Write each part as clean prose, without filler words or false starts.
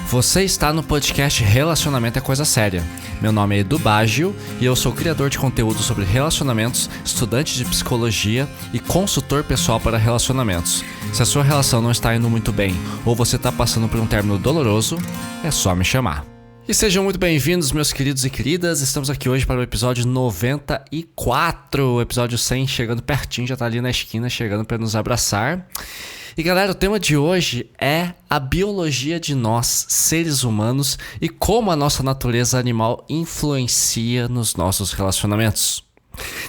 Você está no podcast Relacionamento é Coisa Séria. Meu nome é Edu Baggio e eu sou criador de conteúdo sobre relacionamentos, estudante de psicologia e consultor pessoal para relacionamentos. Se a sua relação não está indo muito bem ou você está passando por um término doloroso, é só me chamar. E sejam muito bem-vindos, meus queridos e queridas. Estamos aqui hoje para o episódio 94, o episódio 100 chegando pertinho, já está ali na esquina, chegando para nos abraçar. E galera, o tema de hoje é a biologia de nós, seres humanos, e como a nossa natureza animal influencia nos nossos relacionamentos.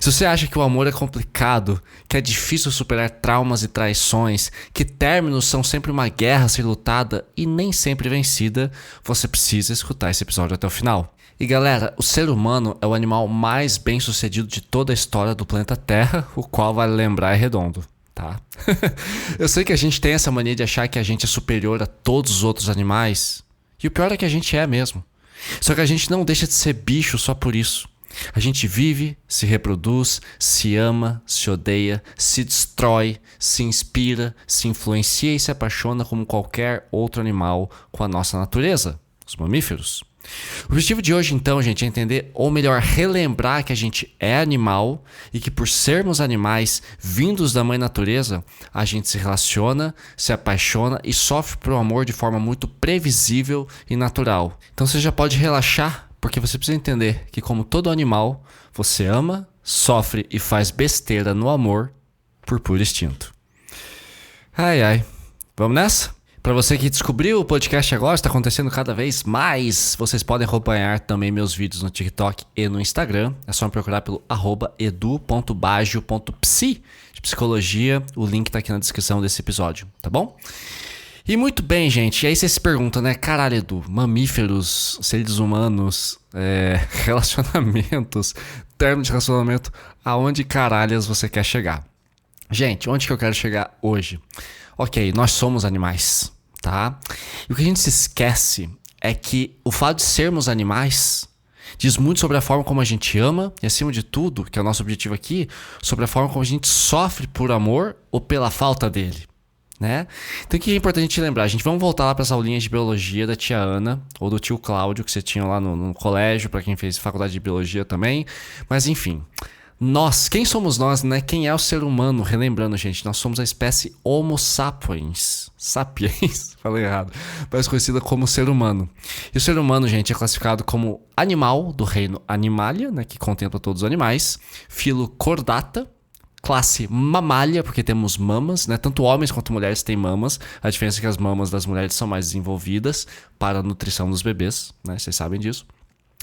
Se você acha que o amor é complicado, que é difícil superar traumas e traições, que términos são sempre uma guerra a ser lutada e nem sempre vencida, você precisa escutar esse episódio até o final. E galera, o ser humano é o animal mais bem sucedido de toda a história do planeta Terra, o qual, vale lembrar, é redondo. Tá? Eu sei que a gente tem essa mania de achar que a gente é superior a todos os outros animais. E o pior é que a gente é mesmo. Só que a gente não deixa de ser bicho só por isso. A gente vive, se reproduz, se ama, se odeia, se destrói, se inspira, se influencia e se apaixona como qualquer outro animal com a nossa natureza, os mamíferos. O objetivo de hoje, então, gente, é entender, ou melhor, relembrar que a gente é animal e que por sermos animais vindos da mãe natureza, a gente se relaciona, se apaixona e sofre por amor de forma muito previsível e natural. Então você já pode relaxar, porque você precisa entender que, como todo animal, você ama, sofre e faz besteira no amor por puro instinto. Ai, ai. Vamos nessa? Para você que descobriu o podcast agora, está acontecendo cada vez mais. Vocês podem acompanhar também meus vídeos no TikTok e no Instagram. É só me procurar pelo @edu.baggio.psi de psicologia. O link está aqui na descrição desse episódio, tá bom? E muito bem, gente. E aí você se pergunta, né? Caralho, Edu, mamíferos, seres humanos, relacionamentos, termo de relacionamento, aonde caralhas você quer chegar? Gente, onde que eu quero chegar hoje? Ok, nós somos animais, tá? E o que a gente se esquece é que o fato de sermos animais diz muito sobre a forma como a gente ama e, acima de tudo, que é o nosso objetivo aqui, sobre a forma como a gente sofre por amor ou pela falta dele, né? Então o que é importante a gente lembrar? Vamos voltar lá para as aulinhas de biologia da tia Ana ou do tio Cláudio que você tinha lá no colégio, para quem fez faculdade de biologia também, mas enfim... Nós, quem somos nós, né? Quem é o ser humano? Relembrando, gente, nós somos a espécie Homo sapiens. Sapiens? Falei errado. Mais conhecida como ser humano. E o ser humano, gente, é classificado como animal do reino Animalia, né? Que contempla todos os animais. Filo Chordata. Classe Mamália, porque temos mamas, né? Tanto homens quanto mulheres têm mamas. A diferença é que as mamas das mulheres são mais desenvolvidas para a nutrição dos bebês, né? Vocês sabem disso.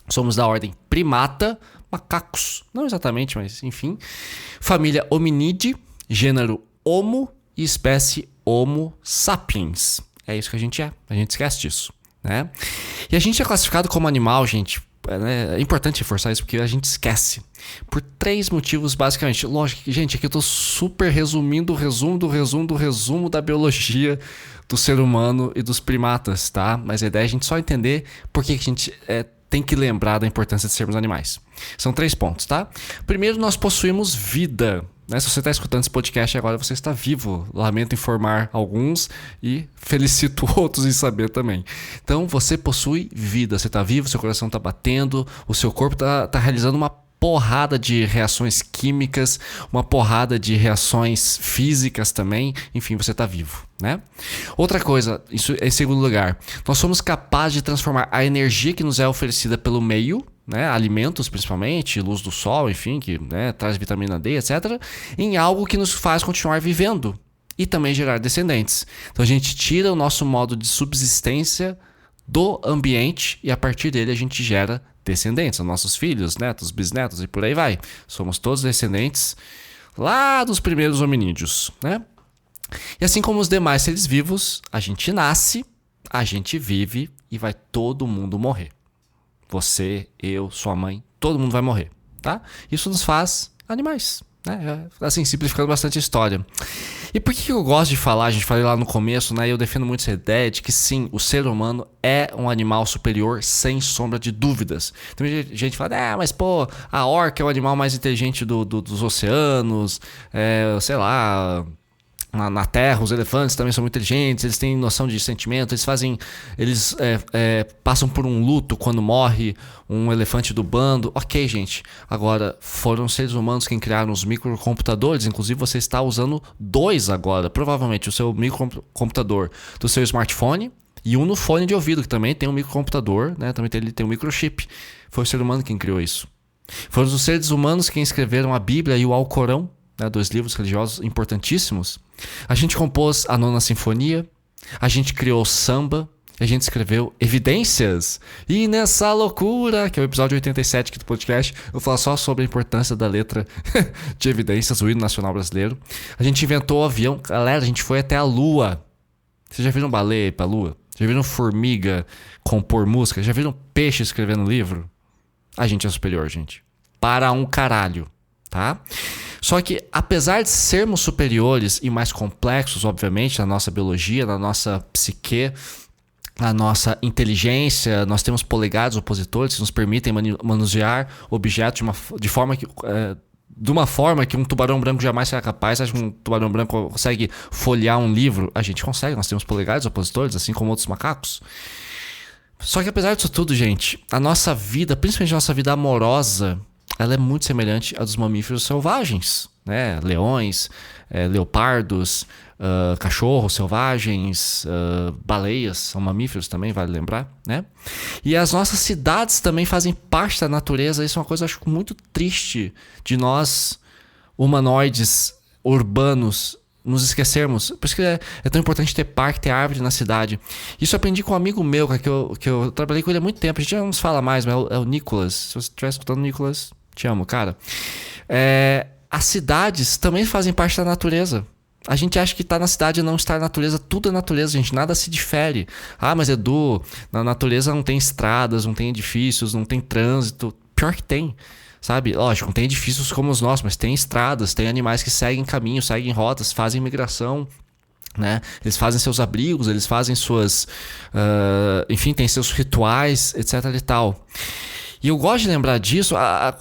Somos da ordem Primata, macacos, não exatamente, mas enfim. Família Hominide, gênero Homo e espécie Homo sapiens. É isso que a gente esquece disso, né? E a gente é classificado como animal, gente, é importante reforçar isso porque a gente esquece. Por 3 motivos, basicamente. Lógico que, gente, aqui eu tô super resumindo o resumo da biologia do ser humano e dos primatas, tá? Mas a ideia é a gente só entender por que a gente tem que lembrar da importância de sermos animais. São 3 pontos, tá? Primeiro, nós possuímos vida, né? Se você está escutando esse podcast agora, você está vivo. Lamento informar alguns e felicito outros em saber também. Então, você possui vida. Você está vivo, seu coração está batendo, o seu corpo está realizando uma porrada de reações químicas, uma porrada de reações físicas também. Enfim, você está vivo, né? Outra coisa, isso em segundo lugar, nós somos capazes de transformar a energia que nos é oferecida pelo meio, né, alimentos principalmente, luz do sol, enfim, que, né, traz vitamina D, etc., em algo que nos faz continuar vivendo e também gerar descendentes. Então a gente tira o nosso modo de subsistência do ambiente e a partir dele a gente gera descendentes, nossos filhos, netos, bisnetos e por aí vai. Somos todos descendentes lá dos primeiros hominídeos, né? E assim como os demais seres vivos, a gente nasce, a gente vive e vai todo mundo morrer. Você, eu, sua mãe, todo mundo vai morrer, tá? Isso nos faz animais, né? Assim, simplificando bastante a história. E por que eu gosto de falar, a gente falei lá no começo, né? Eu defendo muito essa ideia de que sim, o ser humano é um animal superior sem sombra de dúvidas. Tem gente que fala, mas pô, a orca é o animal mais inteligente dos oceanos, sei lá... na Terra, os elefantes também são muito inteligentes, eles têm noção de sentimento, eles passam por um luto quando morre um elefante do bando. Ok, gente, agora foram os seres humanos quem criaram os microcomputadores, inclusive você está usando 2 agora, provavelmente o seu microcomputador do seu smartphone e um no fone de ouvido, que também tem um microcomputador, né? Também ele tem um microchip. Foi o ser humano quem criou isso. Foram os seres humanos quem escreveram a Bíblia e o Alcorão, né? 2 livros religiosos importantíssimos. A gente compôs a 9ª Sinfonia, a gente criou o samba, a gente escreveu Evidências. E nessa loucura, que é o episódio 87 aqui do podcast, eu vou falar só sobre a importância da letra de Evidências, o hino nacional brasileiro. A gente inventou o avião. Galera, a gente foi até a Lua. Vocês já viram baleia ir pra Lua? Já viram formiga compor música? Já viram peixe escrevendo livro? A gente é superior, gente. Para um caralho, tá? Só que, apesar de sermos superiores e mais complexos, obviamente, na nossa biologia, na nossa psique, na nossa inteligência, nós temos polegares opositores que nos permitem manusear objetos de uma forma que um tubarão branco jamais será capaz. Acho que um tubarão branco consegue folhear um livro? A gente consegue, nós temos polegares opositores, assim como outros macacos. Só que apesar disso tudo, gente, a nossa vida, principalmente a nossa vida amorosa, ela é muito semelhante à dos mamíferos selvagens, né? Leões, leopardos, cachorros selvagens, baleias são mamíferos também, vale lembrar, né? E as nossas cidades também fazem parte da natureza. Isso é uma coisa, acho, muito triste de nós, humanoides, urbanos, nos esquecermos. Por isso que é tão importante ter parque, ter árvore na cidade. Isso eu aprendi com um amigo meu, que eu trabalhei com ele há muito tempo. A gente já não se fala mais, mas é o Nicolas. Se você estiver escutando, Nicolas, te amo, cara. As cidades também fazem parte da natureza. A gente acha que estar na cidade e não estar na natureza. Tudo é natureza, gente. Nada se difere. Ah, mas Edu, na natureza não tem estradas, não tem edifícios, não tem trânsito. Pior que tem. Sabe? Lógico, não tem edifícios como os nossos, mas tem estradas, tem animais que seguem caminhos, seguem rotas, fazem migração, né? Eles fazem seus abrigos, eles fazem suas... enfim, tem seus rituais, etc e tal. E eu gosto de lembrar disso.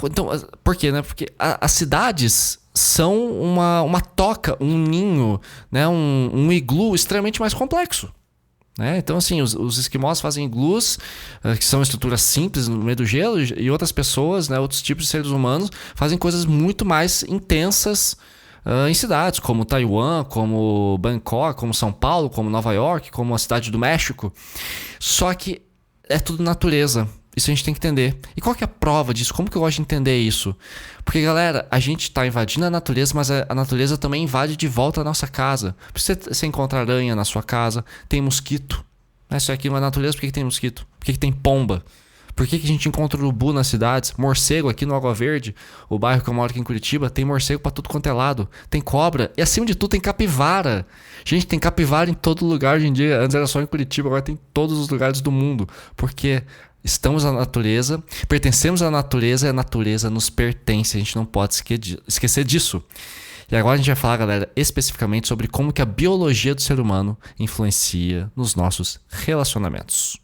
Então, por quê, né? Porque as cidades são uma toca, um ninho, né? Um iglu extremamente mais complexo. Então, assim, os esquimós fazem iglus, que são estruturas simples no meio do gelo, e outras pessoas, né, outros tipos de seres humanos, fazem coisas muito mais intensas em cidades, como Taiwan, como Bangkok, como São Paulo, como Nova York, como a cidade do México. Só que é tudo natureza. Isso a gente tem que entender. E qual que é a prova disso? Como que eu gosto de entender isso? Porque, galera, a gente tá invadindo a natureza, mas a natureza também invade de volta a nossa casa. Você encontra aranha na sua casa, tem mosquito. Isso aqui não é natureza, por que tem mosquito? Por que tem pomba? Por que a gente encontra urubu nas cidades? Morcego aqui no Água Verde, o bairro que eu moro aqui em Curitiba, tem morcego pra tudo quanto é lado. Tem cobra e, acima de tudo, tem capivara. Gente, tem capivara em todo lugar hoje em dia. Antes era só em Curitiba, agora tem em todos os lugares do mundo. Porque... estamos na natureza, pertencemos à natureza e a natureza nos pertence. A gente não pode esquecer disso. E agora a gente vai falar, galera, especificamente sobre como que a biologia do ser humano influencia nos nossos relacionamentos.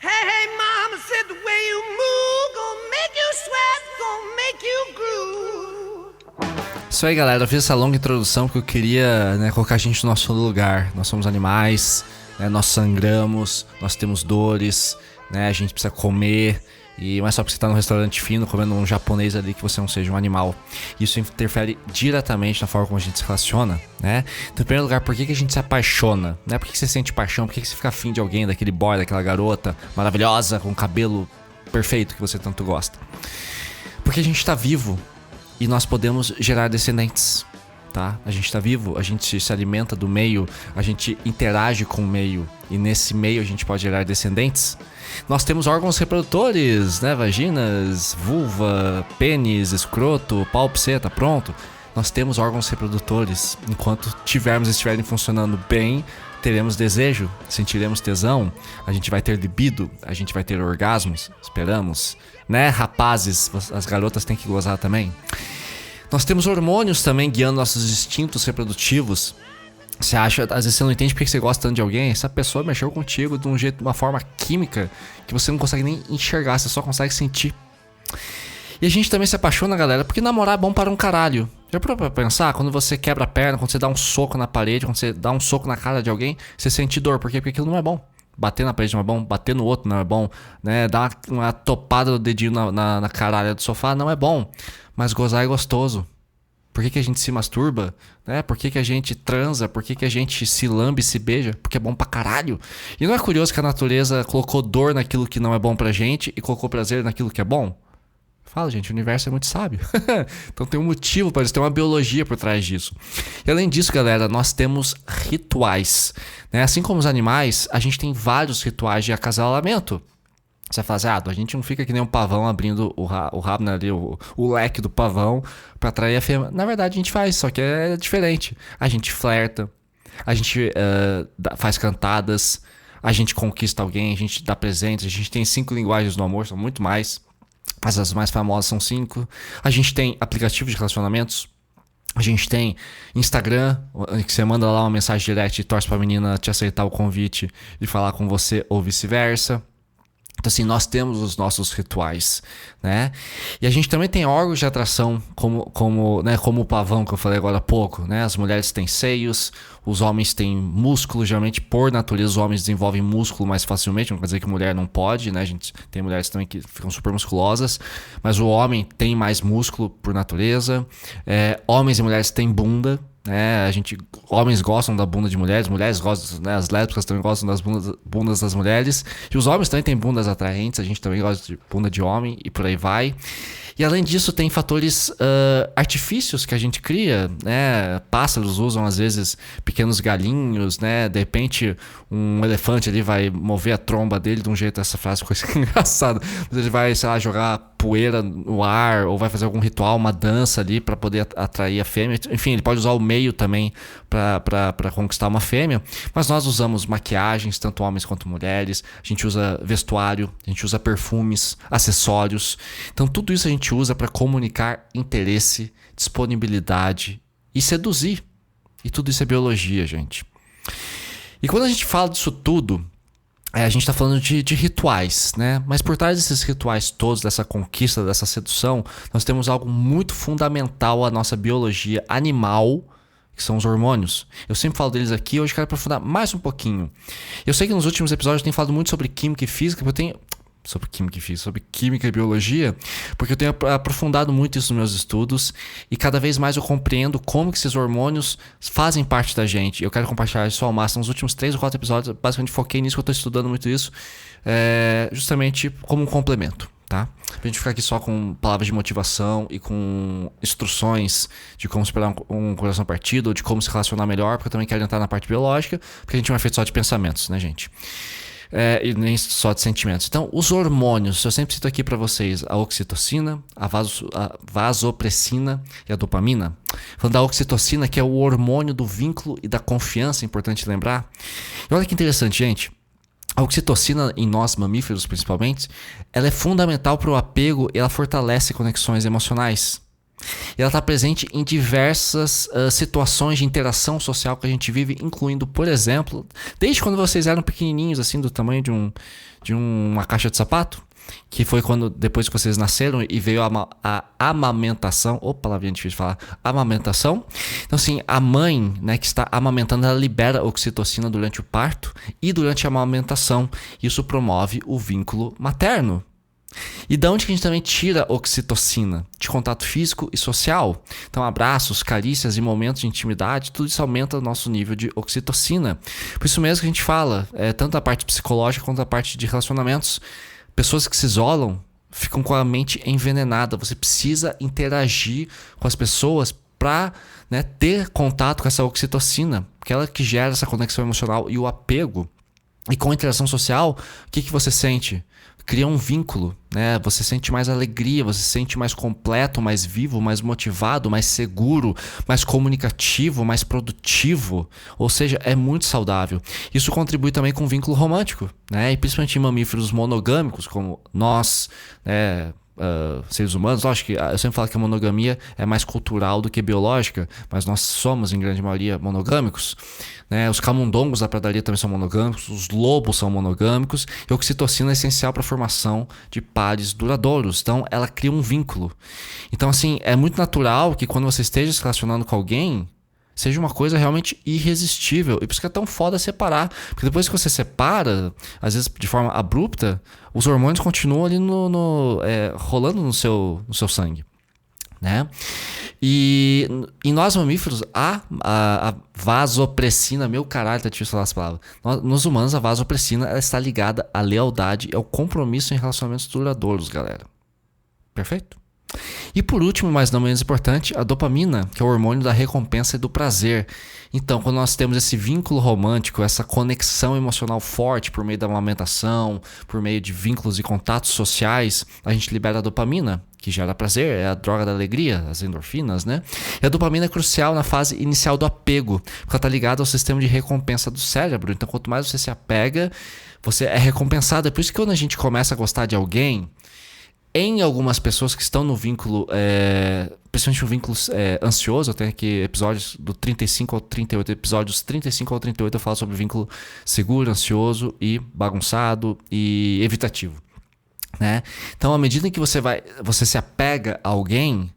Hey, mama said the way you move, gonna make you sweat, gonna make you groove. Isso aí, galera, eu fiz essa longa introdução porque eu queria, né, colocar a gente no nosso lugar. Nós somos animais, né, nós sangramos, nós temos dores, né? A gente precisa comer, e não é só porque você está num restaurante fino comendo um japonês ali que você não seja um animal. Isso interfere diretamente na forma como a gente se relaciona, né? Então, em primeiro lugar, por que a gente se apaixona? Né? Por que você sente paixão? Por que você fica afim de alguém, daquele boy, daquela garota maravilhosa, com cabelo perfeito que você tanto gosta? Porque a gente está vivo e nós podemos gerar descendentes. Tá? A gente está vivo, a gente se alimenta do meio, a gente interage com o meio, e nesse meio a gente pode gerar descendentes. Nós temos órgãos reprodutores, né? Vaginas, vulva, pênis, escroto, pau, pseta, pronto. Nós temos órgãos reprodutores. Enquanto estiverem funcionando bem, teremos desejo, sentiremos tesão, a gente vai ter libido, a gente vai ter orgasmos, esperamos, né? Rapazes, as garotas têm que gozar também. Nós temos hormônios também guiando nossos instintos reprodutivos. Você acha, às vezes você não entende porque você gosta tanto de alguém. Essa pessoa mexeu contigo de um jeito, de uma forma química que você não consegue nem enxergar, você só consegue sentir. E a gente também se apaixona, galera, porque namorar é bom para um caralho. Já parou pra pensar? Quando você quebra a perna, quando você dá um soco na parede, quando você dá um soco na cara de alguém, você sente dor. Por quê? Porque aquilo não é bom. Bater na parede não é bom, bater no outro não é bom, né? Dar uma topada do dedinho na caralha do sofá não é bom. Mas gozar é gostoso. Por que a gente se masturba? Né? Por que a gente transa? Por que a gente se lambe e se beija? Porque é bom pra caralho. E não é curioso que a natureza colocou dor naquilo que não é bom pra gente e colocou prazer naquilo que é bom? Fala, gente, o universo é muito sábio. Então tem um motivo para isso, tem uma biologia por trás disso. E além disso, galera, nós temos rituais. Né? Assim como os animais, a gente tem vários rituais de acasalamento. Você fala assim, a gente não fica que nem um pavão abrindo o rabo, né, ali, o leque do pavão para atrair a fêmea. Na verdade, a gente faz, só que é diferente. A gente flerta, a gente faz cantadas, a gente conquista alguém, a gente dá presentes, a gente tem 5 linguagens do amor, são muito mais. Mas as mais famosas são 5. A gente tem aplicativos de relacionamentos. A gente tem Instagram, que você manda lá uma mensagem direta e torce pra menina te aceitar o convite e falar com você ou vice-versa. Então assim, nós temos os nossos rituais, né? E a gente também tem órgãos de atração, como o pavão que eu falei agora há pouco, né? As mulheres têm seios, os homens têm músculo, geralmente por natureza os homens desenvolvem músculo mais facilmente, não quer dizer que mulher não pode, né? A gente tem mulheres também que ficam super musculosas, mas o homem tem mais músculo por natureza, homens e mulheres têm bunda, né? Homens gostam da bunda de mulheres gostam, né? As lésbicas também gostam das bundas das mulheres, e os homens também têm bundas atraentes, a gente também gosta de bunda de homem e por aí vai. E além disso tem fatores artifícios que a gente cria, né? Pássaros usam às vezes pequenos galinhos, né? De repente um elefante ali vai mover a tromba dele de um jeito, essa frase ficou engraçada, mas ele vai, sei lá, jogar poeira no ar ou vai fazer algum ritual, uma dança ali para poder atrair a fêmea. Enfim, ele pode usar o meio também para conquistar uma fêmea. Mas nós usamos maquiagens, tanto homens quanto mulheres. A gente usa vestuário, a gente usa perfumes, acessórios. Então tudo isso a gente usa para comunicar interesse, disponibilidade e seduzir. E tudo isso é biologia, gente. E quando a gente fala disso tudo, a gente está falando de rituais, né? Mas por trás desses rituais todos, dessa conquista, dessa sedução, nós temos algo muito fundamental à nossa biologia animal, que são os hormônios. Eu sempre falo deles aqui, hoje eu quero aprofundar mais um pouquinho. Eu sei que nos últimos episódios eu tenho falado muito sobre química e física, porque eu tenho... sobre química e biologia, porque eu tenho aprofundado muito isso nos meus estudos e cada vez mais eu compreendo como que esses hormônios fazem parte da gente. Eu quero compartilhar isso ao máximo. Nos últimos 3 ou 4 episódios, eu basicamente foquei nisso, que eu estou estudando muito isso, justamente como um complemento, tá? Pra gente ficar aqui só com palavras de motivação e com instruções de como superar um coração partido ou de como se relacionar melhor, porque eu também quero entrar na parte biológica, porque a gente não é feito só de pensamentos, né, gente? E nem só de sentimentos. Então, os hormônios, eu sempre cito aqui para vocês a oxitocina, a vasopressina e a dopamina. Falando da oxitocina, que é o hormônio do vínculo e da confiança, é importante lembrar. E olha que interessante, gente. A oxitocina, em nós mamíferos principalmente, ela é fundamental para o apego e ela fortalece conexões emocionais. E ela está presente em diversas situações de interação social que a gente vive, incluindo, por exemplo, desde quando vocês eram pequenininhos, assim, do tamanho de uma caixa de sapato, que foi quando, depois que vocês nasceram e veio a amamentação, palavrinha difícil de falar, amamentação. Então, assim, a mãe, né, que está amamentando, ela libera oxitocina durante o parto e durante a amamentação. Isso promove o vínculo materno. E da onde que a gente também tira oxitocina? De contato físico e social. Então abraços, carícias e momentos de intimidade, tudo isso aumenta o nosso nível de oxitocina. Por isso mesmo que a gente fala, tanto a parte psicológica quanto a parte de relacionamentos. Pessoas que se isolam ficam com a mente envenenada. Você precisa interagir com as pessoas para, né, ter contato com essa oxitocina, porque ela que gera essa conexão emocional e o apego. E com a interação social, o que você sente? Cria um vínculo, né? Você sente mais alegria, você se sente mais completo, mais vivo, mais motivado, mais seguro, mais comunicativo, mais produtivo. Ou seja, é muito saudável. Isso contribui também com o vínculo romântico, né? E principalmente em mamíferos monogâmicos, como nós, né? seres humanos. Lógico que eu sempre falo que a monogamia é mais cultural do que biológica, mas nós somos, em grande maioria, monogâmicos. Né? Os camundongos da pradaria também são monogâmicos, os lobos são monogâmicos, e a oxitocina é essencial para a formação de pares duradouros. Então, ela cria um vínculo. Então, assim, é muito natural que quando você esteja se relacionando com alguém, seja uma coisa realmente irresistível. E por isso que é tão foda separar. Porque depois que você separa, às vezes de forma abrupta, os hormônios continuam ali rolando no seu sangue. Né? E em nós mamíferos, a vasopressina, meu caralho, tá difícil falar essa palavra. Nos humanos, a vasopressina ela está ligada à lealdade e ao compromisso em relacionamentos duradouros, galera. Perfeito? E por último, mas não menos importante, a dopamina, que é o hormônio da recompensa e do prazer. Então, quando nós temos esse vínculo romântico, essa conexão emocional forte por meio da amamentação, por meio de vínculos e contatos sociais, a gente libera a dopamina, que gera prazer, é a droga da alegria, as endorfinas, né? E a dopamina é crucial na fase inicial do apego, porque ela está ligada ao sistema de recompensa do cérebro. Então, quanto mais você se apega, você é recompensado. É por isso que quando a gente começa a gostar de alguém, em algumas pessoas que estão no vínculo, principalmente um vínculo ansioso, eu tenho aqui episódios do 35 ao 38, episódios 35 ao 38 eu falo sobre vínculo seguro, ansioso e bagunçado e evitativo. Né? Então, à medida em que você se apega a alguém,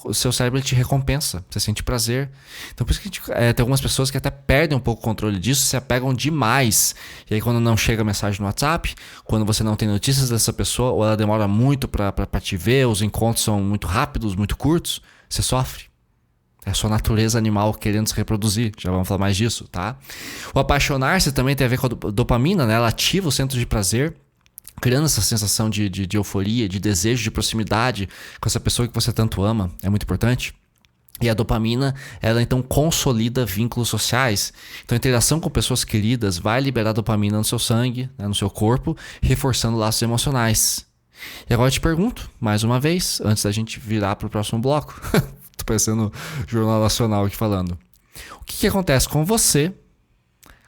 o seu cérebro te recompensa, você sente prazer. Então por isso que tem algumas pessoas que até perdem um pouco o controle disso, se apegam demais. E aí quando não chega mensagem no WhatsApp, quando você não tem notícias dessa pessoa, ou ela demora muito pra te ver, os encontros são muito rápidos, muito curtos, você sofre. É a sua natureza animal querendo se reproduzir. Já vamos falar mais disso, tá? O apaixonar-se também tem a ver com a dopamina, né? Ela ativa o centro de prazer, criando essa sensação de euforia, de desejo, de proximidade com essa pessoa que você tanto ama. É muito importante. E a dopamina, ela então consolida vínculos sociais. Então a interação com pessoas queridas vai liberar dopamina no seu sangue, né, no seu corpo, reforçando laços emocionais. E agora eu te pergunto, mais uma vez, antes da gente virar para o próximo bloco. Tô parecendo Jornal Nacional aqui falando. O que acontece com você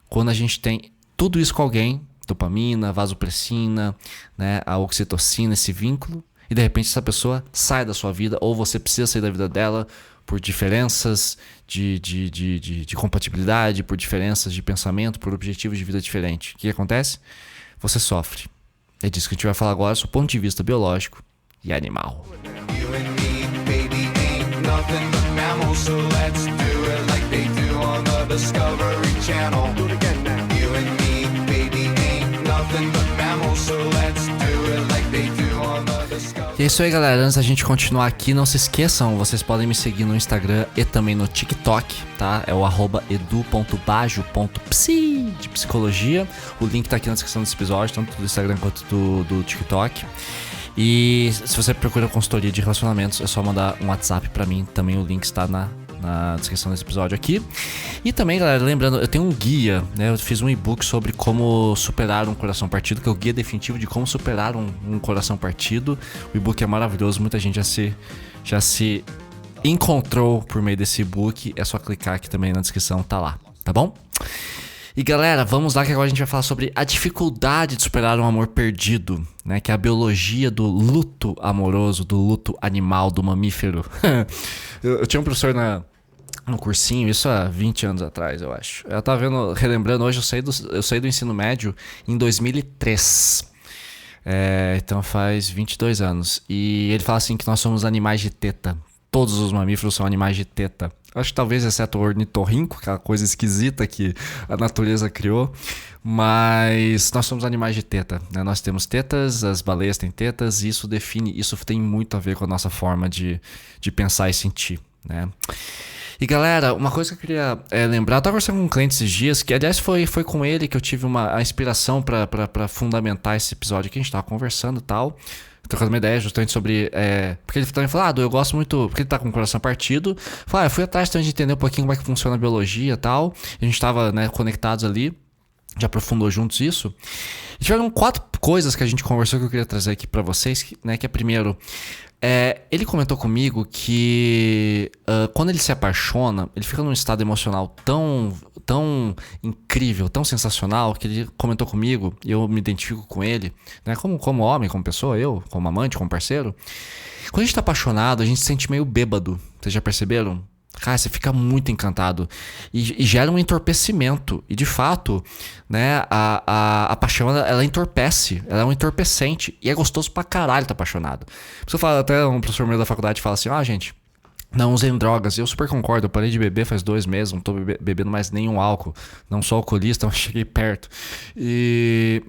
quando a gente tem tudo isso com alguém, dopamina, vasopressina, né, a oxitocina, esse vínculo, e de repente essa pessoa sai da sua vida, ou você precisa sair da vida dela por diferenças de compatibilidade, por diferenças de pensamento, por objetivos de vida diferentes. O que acontece? Você sofre. É disso que a gente vai falar agora, do ponto de vista biológico e animal. E é isso aí, galera. Antes da gente continuar aqui, não se esqueçam, vocês podem me seguir no Instagram e também no TikTok, tá? É o @edu.bajo.psi de psicologia. O link tá aqui na descrição desse episódio, tanto do Instagram quanto do TikTok. E se você procura consultoria de relacionamentos, é só mandar um WhatsApp pra mim. Também o link está na descrição desse episódio aqui. E também, galera, lembrando, eu tenho um guia, né? Eu fiz um e-book sobre como superar um coração partido, que é o guia definitivo de como superar um coração partido. O e-book é maravilhoso, muita gente já se encontrou por meio desse e-book. É só clicar aqui também na descrição, tá lá, tá bom? E galera, vamos lá que agora a gente vai falar sobre a dificuldade de superar um amor perdido, né? Que é a biologia do luto amoroso, do luto animal, do mamífero. Eu tinha um professor no cursinho, isso há 20 anos atrás, eu acho. Eu tava relembrando hoje, eu saí do ensino médio em 2003. Então faz 22 anos. E ele fala assim que nós somos animais de teta. Todos os mamíferos são animais de teta. Acho que talvez exceto o ornitorrinco, aquela coisa esquisita que a natureza criou. Mas nós somos animais de teta, né? Nós temos tetas, as baleias têm tetas, e isso tem muito a ver com a nossa forma de pensar e sentir, né? E galera, uma coisa que eu queria lembrar, eu tava conversando com um cliente esses dias, que aliás foi com ele que eu tive a inspiração pra fundamentar esse episódio que a gente tava conversando e tal, trocando uma ideia justamente sobre... porque ele também falou, eu gosto muito... Porque ele tá com o coração partido. Eu fui atrás também de entender um pouquinho como é que funciona a biologia e tal. A gente tava, né, conectados ali. já aprofundou juntos isso. E tiveram 4 coisas que a gente conversou que eu queria trazer aqui pra vocês, né? Que é primeiro, ele comentou comigo que quando ele se apaixona, ele fica num estado emocional tão incrível, tão sensacional, que ele comentou comigo, e eu me identifico com ele, né? Como homem, como pessoa, eu, como amante, como parceiro. Quando a gente tá apaixonado, a gente se sente meio bêbado. Vocês já perceberam? Cara, você fica muito encantado e gera um entorpecimento. E de fato, né, a paixão ela entorpece, ela é um entorpecente. E é gostoso pra caralho estar apaixonado. Você fala, até um professor meu da faculdade fala assim: gente, não usem drogas. E eu super concordo, eu parei de beber faz 2 meses, não tô bebendo mais nenhum álcool. Não sou alcoolista, mas cheguei perto.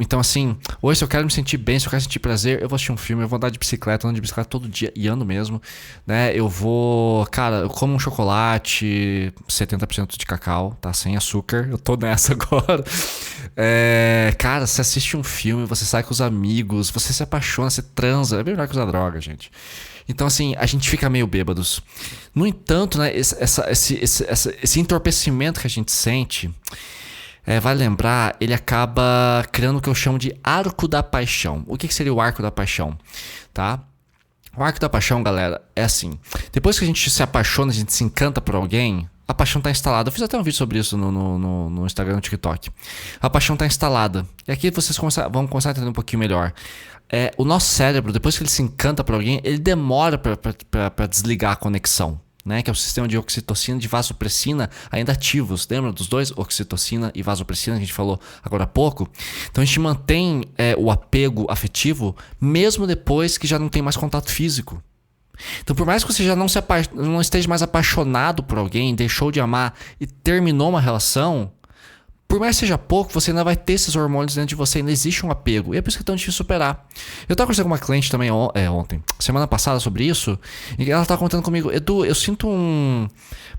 Então assim, hoje se eu quero me sentir bem, se eu quero sentir prazer, eu vou assistir um filme, eu vou andar de bicicleta, ando de bicicleta todo dia e ando mesmo, né? Eu vou, cara, eu como um chocolate 70% de cacau, tá? Sem açúcar, eu tô nessa agora. Cara, você assiste um filme, você sai com os amigos, você se apaixona, você transa, é bem melhor que usar droga, gente. Então, assim, a gente fica meio bêbados. No entanto, né, esse entorpecimento que a gente sente, vai lembrar, ele acaba criando o que eu chamo de arco da paixão. O que seria o arco da paixão? Tá? O arco da paixão, galera, é assim. Depois que a gente se apaixona, a gente se encanta por alguém, a paixão tá instalada. Eu fiz até um vídeo sobre isso no Instagram e no TikTok. A paixão tá instalada. E aqui vocês vão começar a entender um pouquinho melhor. O nosso cérebro, depois que ele se encanta por alguém, ele demora para desligar a conexão, né? Que é o sistema de oxitocina e de vasopressina ainda ativos. Lembra dos dois? Oxitocina e vasopressina que a gente falou agora há pouco. Então a gente mantém o apego afetivo mesmo depois que já não tem mais contato físico. Então por mais que você já não esteja mais apaixonado por alguém, deixou de amar e terminou uma relação, por mais que seja pouco, você ainda vai ter esses hormônios dentro de você, ainda existe um apego. E é por isso que é tão difícil superar. Eu tava conversando com uma cliente também ontem, semana passada, sobre isso, e ela tava contando comigo: Edu, eu sinto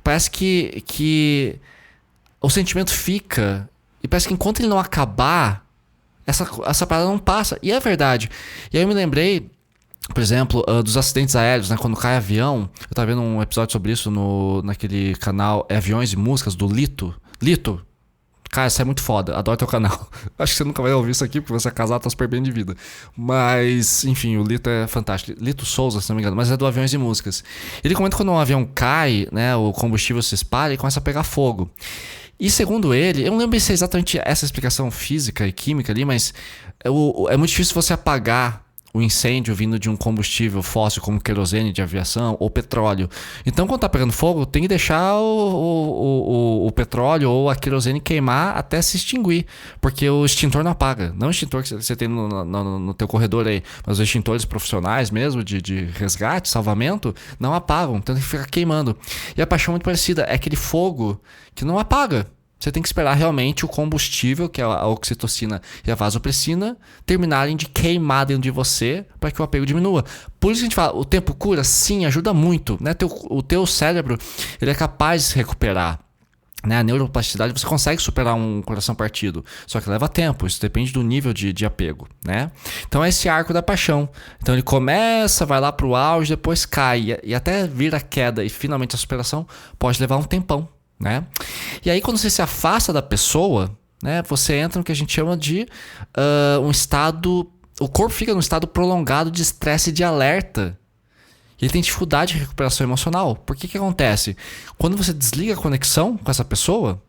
parece que o sentimento fica, e parece que enquanto ele não acabar, essa parada não passa. E é verdade. E aí eu me lembrei, por exemplo, dos acidentes aéreos, né? Quando cai avião. Eu tava vendo um episódio sobre isso naquele canal Aviões e Músicas, do Lito. Cara, isso é muito foda, adoro teu canal. Acho que você nunca vai ouvir isso aqui, porque você é casado, tá super bem de vida. Mas, enfim, o Lito é fantástico. Lito Souza, se não me engano, mas é do Aviões e Músicas. Ele comenta que quando um avião cai, né, o combustível se espalha e começa a pegar fogo. E segundo ele, eu não lembro se é exatamente essa explicação física e química ali, mas é muito difícil você apagar o incêndio vindo de um combustível fóssil como querosene de aviação ou petróleo. Então, quando tá pegando fogo, tem que deixar o petróleo ou a querosene queimar até se extinguir, porque o extintor não apaga. Não o extintor que você tem no teu corredor aí, mas os extintores profissionais mesmo, de resgate, salvamento, não apagam, então tem que ficar queimando. E a paixão é muito parecida, é aquele fogo que não apaga. Você tem que esperar realmente o combustível, que é a oxitocina e a vasopressina, terminarem de queimar dentro de você para que o apego diminua. Por isso que a gente fala, o tempo cura? Sim, ajuda muito, né? O teu cérebro, ele é capaz de se recuperar, né? A neuroplasticidade, você consegue superar um coração partido, só que leva tempo, isso depende do nível de apego, né? Então é esse arco da paixão. Então ele começa, vai lá pro auge, depois cai, e até vir a queda e finalmente a superação pode levar um tempão, né? E aí quando você se afasta da pessoa, né, você entra no que a gente chama de um estado, o corpo fica num estado prolongado de estresse e de alerta. E ele tem dificuldade de recuperação emocional. Por que acontece? Quando você desliga a conexão com essa pessoa,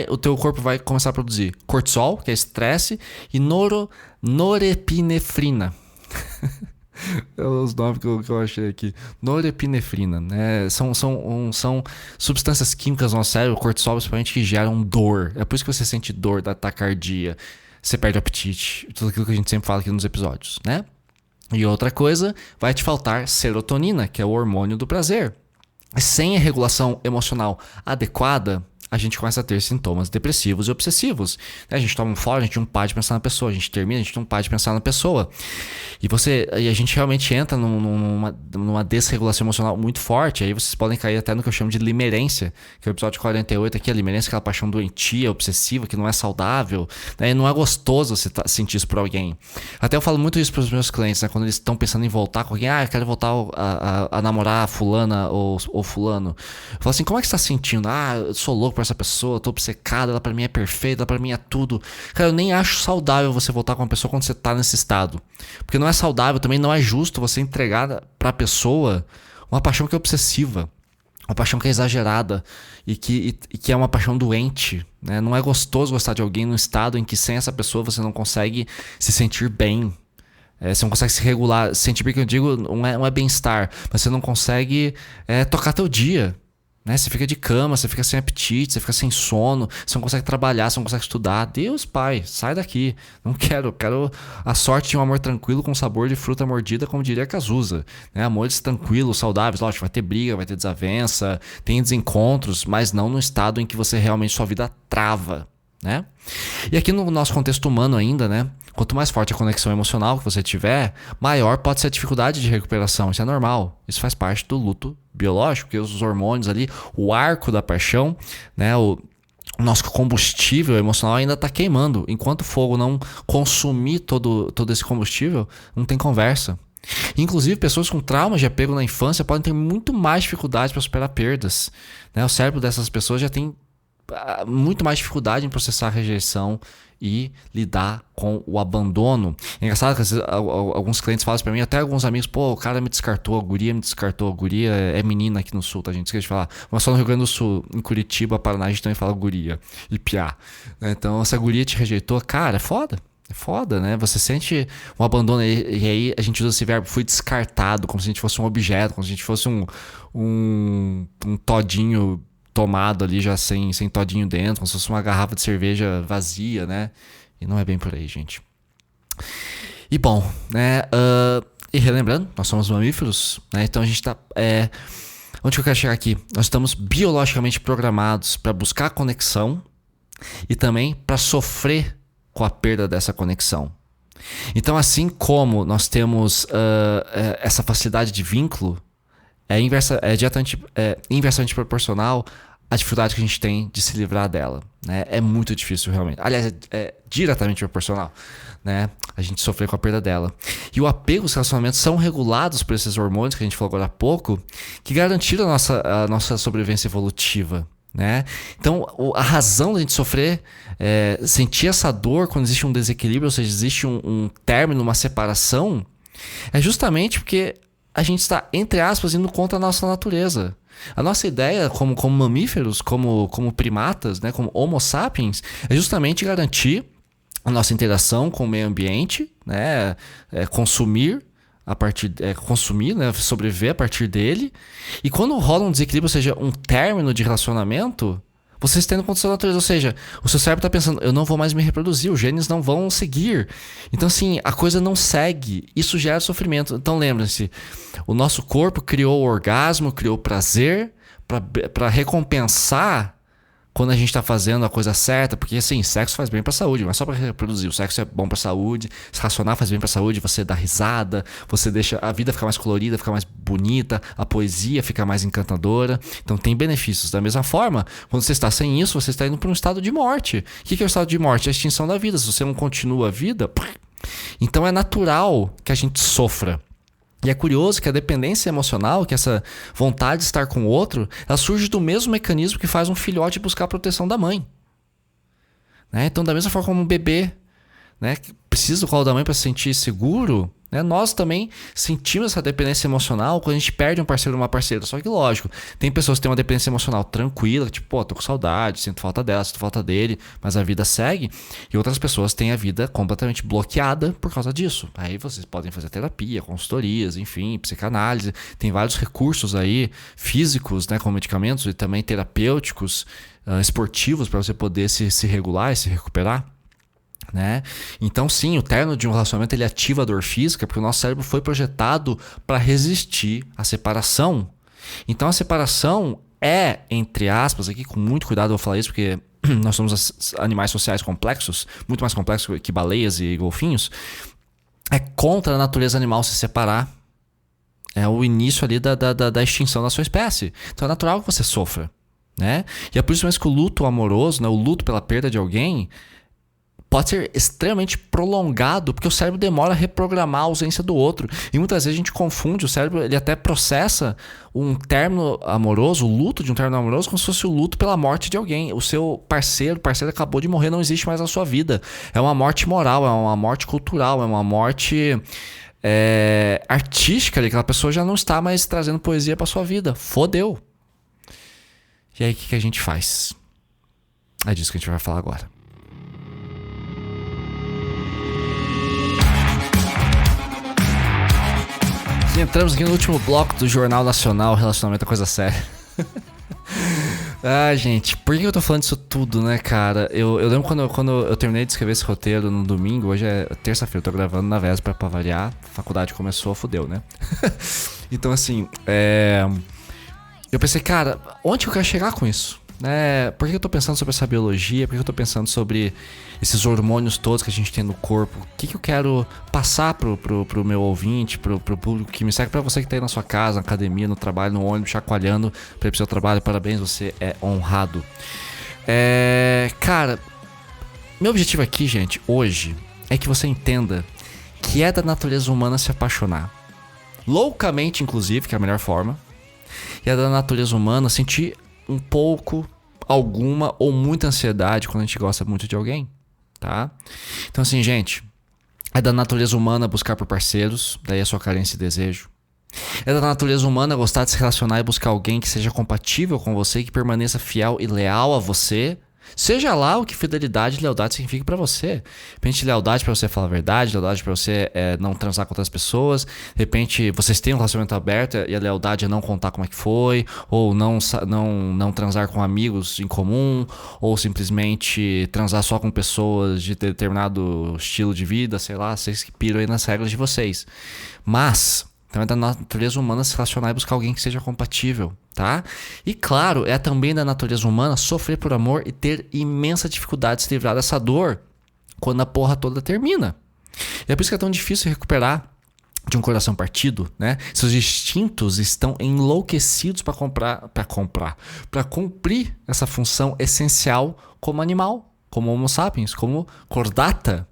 o teu corpo vai começar a produzir? Cortisol, que é estresse, e norepinefrina. Os nomes que eu achei aqui. Norepinefrina, né? São substâncias químicas no nosso cérebro, cortisol principalmente, que geram dor. É por isso que você sente dor da taquicardia, você perde o apetite, tudo aquilo que a gente sempre fala aqui nos episódios, né? E outra coisa, vai te faltar serotonina, que é o hormônio do prazer. Sem a regulação emocional adequada, a gente começa a ter sintomas depressivos e obsessivos. A gente toma um fora, a gente não para de pensar na pessoa. A gente termina, a gente não para de pensar na pessoa. E a gente realmente entra numa desregulação emocional muito forte. Aí vocês podem cair até no que eu chamo de limerência, que é o episódio 48 aqui. A limerência é aquela paixão doentia, obsessiva, que não é saudável, né? E não é gostoso você sentir isso por alguém. Até eu falo muito isso para os meus clientes, né? Quando eles estão pensando em voltar com alguém. Eu quero voltar a namorar fulana ou fulano. Eu falo assim, como é que você está sentindo? Eu sou louco por essa pessoa, tô obcecado, ela pra mim é perfeita, ela pra mim é tudo. Cara, eu nem acho saudável você voltar com uma pessoa quando você tá nesse estado. Porque não é saudável, também não é justo você entregar pra pessoa uma paixão que é obsessiva. Uma paixão que é exagerada e que é uma paixão doente, né? Não é gostoso gostar de alguém num estado em que sem essa pessoa você não consegue se sentir bem. Você não consegue se regular, se sentir bem, que eu digo, não é bem-estar, mas você não consegue tocar teu dia. Né? Você fica de cama, você fica sem apetite, você fica sem sono, você não consegue trabalhar, você não consegue estudar. Deus, pai, sai daqui. Não quero. Quero a sorte de um amor tranquilo com sabor de fruta mordida, como diria Cazuza. Né? Amores tranquilos, saudáveis. Lógico, vai ter briga, vai ter desavença, tem desencontros, mas não no estado em que você realmente sua vida trava. Né? E aqui no nosso contexto humano ainda, né? Quanto mais forte a conexão emocional que você tiver, maior pode ser a dificuldade de recuperação. Isso é normal. Isso faz parte do luto biológico, porque os hormônios ali, o arco da paixão, né? O nosso combustível emocional ainda está queimando. Enquanto o fogo não consumir todo esse combustível, não tem conversa. Inclusive, pessoas com traumas de apego na infância podem ter muito mais dificuldade para superar perdas. Né? O cérebro dessas pessoas já tem muito mais dificuldade em processar a rejeição e lidar com o abandono. É engraçado que às vezes, alguns clientes falam pra mim, até alguns amigos, pô, o cara me descartou, a guria me descartou, a guria é menina aqui no sul, tá, gente? Esqueci de falar. Mas só no Rio Grande do Sul, em Curitiba, Paraná, a gente também fala guria e piá. Então, essa guria te rejeitou, cara, é foda. É foda, né? Você sente um abandono e aí a gente usa esse verbo, fui descartado, como se a gente fosse um objeto, como se a gente fosse um todinho tomado ali já sem todinho dentro, como se fosse uma garrafa de cerveja vazia, né? E não é bem por aí, gente. E bom, né? E relembrando, nós somos mamíferos, né? Então a gente tá... onde que eu quero chegar aqui? Nós estamos biologicamente programados para buscar conexão e também para sofrer com a perda dessa conexão. Então, assim como nós temos essa facilidade de vínculo, é inversamente proporcional à dificuldade que a gente tem de se livrar dela. Né? É muito difícil, realmente. Aliás, é diretamente proporcional, né? A gente sofrer com a perda dela. E o apego e os relacionamentos são regulados por esses hormônios que a gente falou agora há pouco, que garantiram a nossa sobrevivência evolutiva. Né? Então, a razão da gente sofrer, sentir essa dor quando existe um desequilíbrio, ou seja, existe um término, uma separação, é justamente porque a gente está, entre aspas, indo contra a nossa natureza. A nossa ideia como mamíferos, como primatas, né, como homo sapiens, é justamente garantir a nossa interação com o meio ambiente, né, consumir, né, sobreviver a partir dele. E quando rola um desequilíbrio, ou seja, um término de relacionamento, você está indo contra a sua natureza, ou seja, o seu cérebro está pensando, eu não vou mais me reproduzir, os genes não vão seguir. Então assim, a coisa não segue, isso gera sofrimento. Então lembre-se, o nosso corpo criou o orgasmo, criou o prazer para recompensar quando a gente está fazendo a coisa certa, porque assim, sexo faz bem para a saúde, mas só para reproduzir. O sexo é bom para a saúde, se racionar faz bem para a saúde, você dá risada, você deixa a vida ficar mais colorida, ficar mais bonita, a poesia fica mais encantadora. Então tem benefícios. Da mesma forma, quando você está sem isso, você está indo para um estado de morte. O que é o estado de morte? É a extinção da vida. Se você não continua a vida, então é natural que a gente sofra. E é curioso que a dependência emocional, que essa vontade de estar com o outro, ela surge do mesmo mecanismo que faz um filhote buscar a proteção da mãe. Né? Então, da mesma forma como um bebê, né, que precisa do colo da mãe para se sentir seguro, né, nós também sentimos essa dependência emocional quando a gente perde um parceiro ou uma parceira. Só que, lógico, tem pessoas que têm uma dependência emocional tranquila, tipo, pô, tô com saudade, sinto falta dela, sinto falta dele, mas a vida segue. E outras pessoas têm a vida completamente bloqueada por causa disso. Aí vocês podem fazer terapia, consultorias, enfim, psicanálise. Tem vários recursos aí físicos, né, como medicamentos e também terapêuticos, esportivos, para você poder se regular e se recuperar. Né? Então sim, o término de um relacionamento ele ativa a dor física porque o nosso cérebro foi projetado para resistir à separação. Então a separação é, entre aspas, aqui com muito cuidado eu vou falar isso porque nós somos animais sociais complexos, muito mais complexos que baleias e golfinhos. É contra a natureza animal se separar. É o início ali da extinção da sua espécie. Então é natural que você sofra, né? E é por isso mesmo que o luto amoroso, né, o luto pela perda de alguém, pode ser extremamente prolongado, porque o cérebro demora a reprogramar a ausência do outro. E muitas vezes a gente confunde, o cérebro ele até processa um término amoroso, o luto de um término amoroso, como se fosse o luto pela morte de alguém. O seu parceiro acabou de morrer, não existe mais na sua vida. É uma morte moral, é uma morte cultural, é uma morte artística, aquela pessoa já não está mais trazendo poesia para sua vida. Fodeu. E aí o que a gente faz? É disso que a gente vai falar agora. E entramos aqui no último bloco do Jornal Nacional, Relacionamento é Coisa Séria. Gente, por que eu tô falando disso tudo, né, cara? Eu lembro quando eu terminei de escrever esse roteiro no domingo, hoje é terça-feira, eu tô gravando na véspera pra variar, a faculdade começou, fudeu, né? Então, assim, eu pensei, cara, onde eu quero chegar com isso? Por que eu tô pensando sobre essa biologia? Por que eu tô pensando sobre esses hormônios todos que a gente tem no corpo? O que eu quero passar pro meu ouvinte, pro público que me segue, pra você que tá aí na sua casa, na academia, no trabalho, no ônibus, chacoalhando pra ir pro seu trabalho? Parabéns, você é honrado. Cara, meu objetivo aqui, gente, hoje, é que você entenda que é da natureza humana se apaixonar. Loucamente, inclusive, que é a melhor forma. E é da natureza humana sentir um pouco, alguma ou muita ansiedade quando a gente gosta muito de alguém, tá? Então assim, gente, é da natureza humana buscar por parceiros, daí a sua carência e desejo. É da natureza humana gostar de se relacionar e buscar alguém que seja compatível com você, que permaneça fiel e leal a você. Seja lá o que fidelidade e lealdade signifique pra você. De repente, lealdade pra você falar a verdade, lealdade pra você não transar com outras pessoas. De repente, vocês têm um relacionamento aberto e a lealdade é não contar como é que foi, ou não transar com amigos em comum, ou simplesmente transar só com pessoas de determinado estilo de vida, sei lá, vocês que piram aí nas regras de vocês. Mas então é da natureza humana se relacionar e buscar alguém que seja compatível, tá? E claro, é também da natureza humana sofrer por amor e ter imensa dificuldade de se livrar dessa dor quando a porra toda termina. E é por isso que é tão difícil recuperar de um coração partido, né? Seus instintos estão enlouquecidos para cumprir essa função essencial como animal, como Homo sapiens, como Chordata,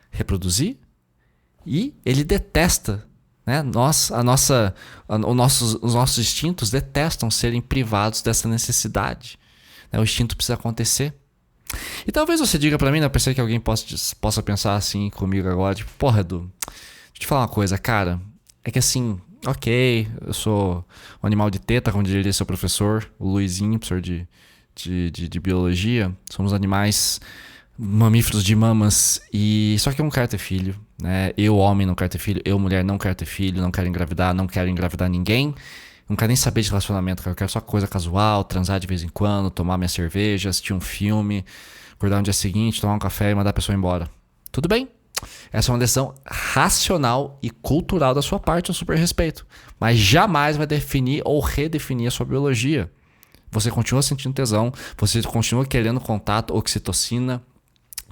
reproduzir. E ele detesta, né? Os nossos instintos detestam serem privados dessa necessidade. Né? O instinto precisa acontecer. E talvez você diga pra mim, né? Eu pensei que alguém possa pensar assim comigo agora, tipo, porra, Edu, deixa eu te falar uma coisa, cara. É que assim, ok, eu sou um animal de teta, como diria seu professor, o Luizinho, professor de biologia. Somos animais mamíferos de mamas, e só que eu não quero ter filho, né? Eu, homem, não quero ter filho. Eu, mulher, não quero ter filho, não quero engravidar ninguém. Não quero nem saber de relacionamento, eu quero só coisa casual, transar de vez em quando, tomar minha cerveja, assistir um filme, acordar no dia seguinte, tomar um café e mandar a pessoa embora. Tudo bem. Essa é uma decisão racional e cultural da sua parte, eu super respeito. Mas jamais vai definir ou redefinir a sua biologia. Você continua sentindo tesão, você continua querendo contato, oxitocina,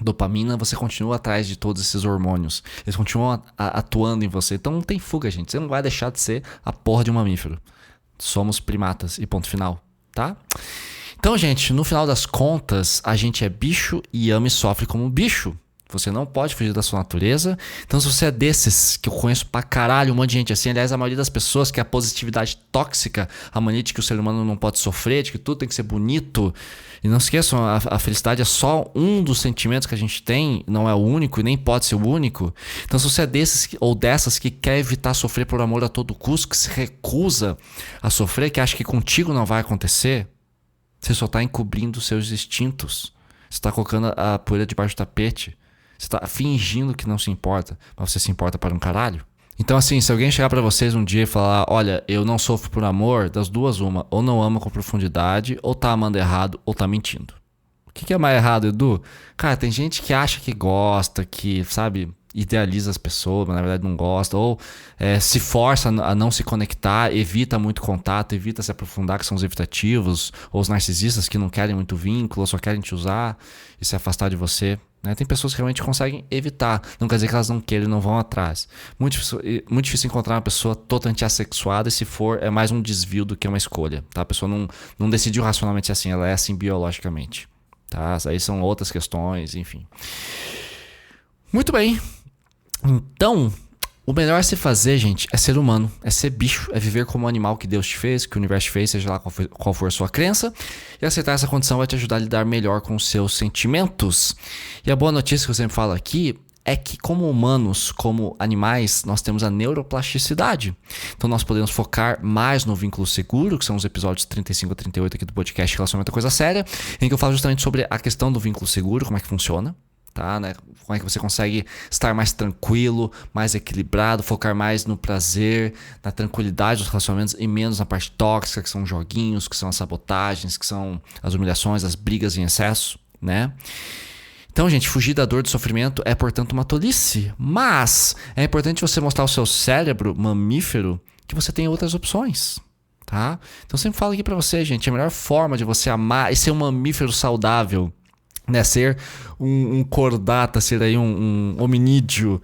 dopamina, você continua atrás de todos esses hormônios. Eles continuam atuando em você. Então não tem fuga, gente. Você não vai deixar de ser a porra de um mamífero. Somos primatas e ponto final, tá? Então, gente, no final das contas, a gente é bicho e ama e sofre como bicho. Você não pode fugir da sua natureza. Então, se você é desses, que eu conheço pra caralho um monte de gente assim, aliás, a maioria das pessoas que é a positividade tóxica, a mania de que o ser humano não pode sofrer, de que tudo tem que ser bonito. E não se esqueçam, a felicidade é só um dos sentimentos que a gente tem, não é o único e nem pode ser o único. Então, se você é desses ou dessas que quer evitar sofrer por amor a todo custo, que se recusa a sofrer, que acha que contigo não vai acontecer, você só tá encobrindo seus instintos. Você tá colocando a poeira debaixo do tapete. Você tá fingindo que não se importa, mas você se importa para um caralho. Então assim, se alguém chegar pra vocês um dia e falar, olha, eu não sofro por amor, das duas uma, ou não ama com profundidade, ou tá amando errado, ou tá mentindo. O que é mais errado, Edu? Cara, tem gente que acha que gosta, que, sabe, idealiza as pessoas, mas na verdade não gosta, ou se força a não se conectar, evita muito contato, evita se aprofundar, que são os evitativos, ou os narcisistas que não querem muito vínculo, ou só querem te usar e se afastar de você. Né? Tem pessoas que realmente conseguem evitar, não quer dizer que elas não queiram e não vão atrás. Muito difícil encontrar uma pessoa totalmente assexuada, e se for, é mais um desvio do que uma escolha. Tá? A pessoa não decidiu racionalmente ser assim, ela é assim biologicamente. tá? Aí são outras questões, enfim. Muito bem. Então, o melhor a se fazer, gente, é ser humano, é ser bicho, é viver como o animal que Deus te fez, que o universo te fez, seja lá qual for a sua crença. E aceitar essa condição vai te ajudar a lidar melhor com os seus sentimentos. E a boa notícia que eu sempre falo aqui é que, como humanos, como animais, nós temos a neuroplasticidade. Então nós podemos focar mais no vínculo seguro, que são os episódios 35 a 38 aqui do podcast Relacionamento é Coisa Séria, em que eu falo justamente sobre a questão do vínculo seguro, como é que funciona, tá, né? Como é que você consegue estar mais tranquilo, mais equilibrado, focar mais no prazer, na tranquilidade dos relacionamentos e menos na parte tóxica, que são os joguinhos, que são as sabotagens, que são as humilhações, as brigas em excesso, né? Então, gente, fugir da dor e do sofrimento é, portanto, uma tolice. Mas é importante você mostrar ao seu cérebro mamífero que você tem outras opções, tá? Então, eu sempre falo aqui pra você, gente, a melhor forma de você amar e ser um mamífero saudável, né? Ser um cordata, ser aí um hominídeo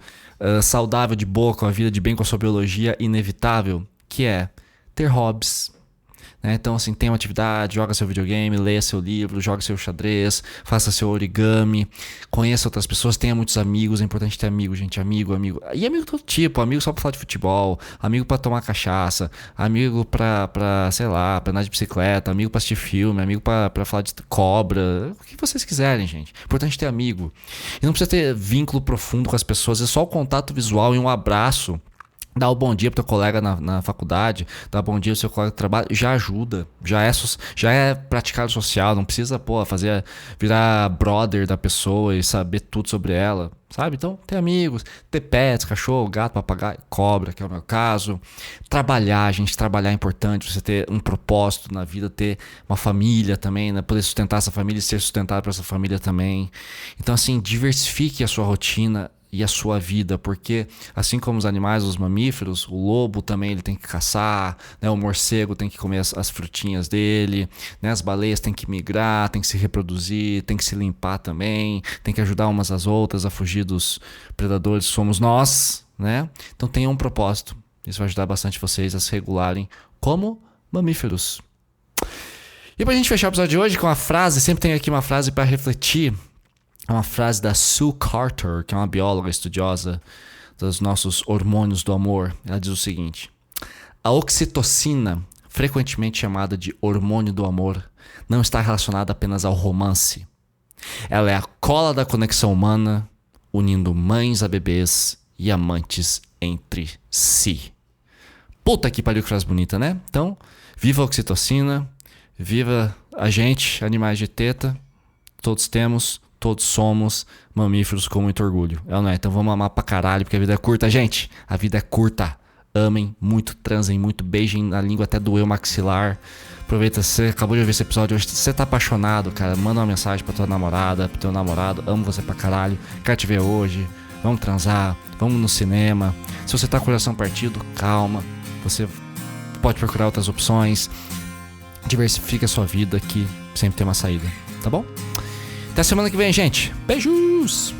saudável de boa, com a vida de bem, com a sua biologia inevitável, que é ter hobbies. Então, assim, tenha uma atividade, joga seu videogame, leia seu livro, joga seu xadrez, faça seu origami, conheça outras pessoas, tenha muitos amigos. É importante ter amigo, gente, amigo. E amigo de todo tipo, amigo só pra falar de futebol, amigo pra tomar cachaça, amigo pra sei lá, pra andar de bicicleta, amigo pra assistir filme, amigo pra falar de cobra, o que vocês quiserem, gente. É importante ter amigo. E não precisa ter vínculo profundo com as pessoas, é só o contato visual e um abraço. Dar o bom dia pro teu colega na faculdade, dar bom dia pro seu colega de trabalho, já ajuda, já é praticado social, não precisa, virar brother da pessoa e saber tudo sobre ela, sabe? Então, ter amigos, ter pets, cachorro, gato, papagaio, cobra, que é o meu caso. Trabalhar, gente, trabalhar é importante, você ter um propósito na vida, ter uma família também, né? Poder sustentar essa família e ser sustentado por essa família também. Então, assim, diversifique a sua rotina e a sua vida, porque assim como os animais, os mamíferos, o lobo também ele tem que caçar, né? O morcego tem que comer as frutinhas dele, né? As baleias têm que migrar, tem que se reproduzir, tem que se limpar também, tem que ajudar umas às outras a fugir dos predadores que somos nós, né? Então tenham um propósito, isso vai ajudar bastante vocês a se regularem como mamíferos. E pra gente fechar o episódio de hoje com uma frase, sempre tem aqui uma frase para refletir. É uma frase da Sue Carter, que é uma bióloga estudiosa dos nossos hormônios do amor. Ela diz o seguinte: a oxitocina, frequentemente chamada de hormônio do amor, não está relacionada apenas ao romance. Ela é a cola da conexão humana, unindo mães a bebês e amantes entre si. Puta que pariu, que frase bonita, né? Então, viva a oxitocina, viva a gente, animais de teta, todos temos. Todos somos mamíferos com muito orgulho. Não é? Então vamos amar pra caralho, porque a vida é curta, gente. A vida é curta. Amem muito, transem muito, beijem na língua até doer o maxilar. Aproveita, você acabou de ouvir esse episódio hoje, você tá apaixonado, cara, manda uma mensagem pra tua namorada, pro teu namorado. Amo você pra caralho, quero te ver hoje. Vamos transar, vamos no cinema. Se você tá com o coração partido, calma. Você pode procurar outras opções. Diversifica a sua vida, que sempre tem uma saída, tá bom? Até semana que vem, gente. Beijos!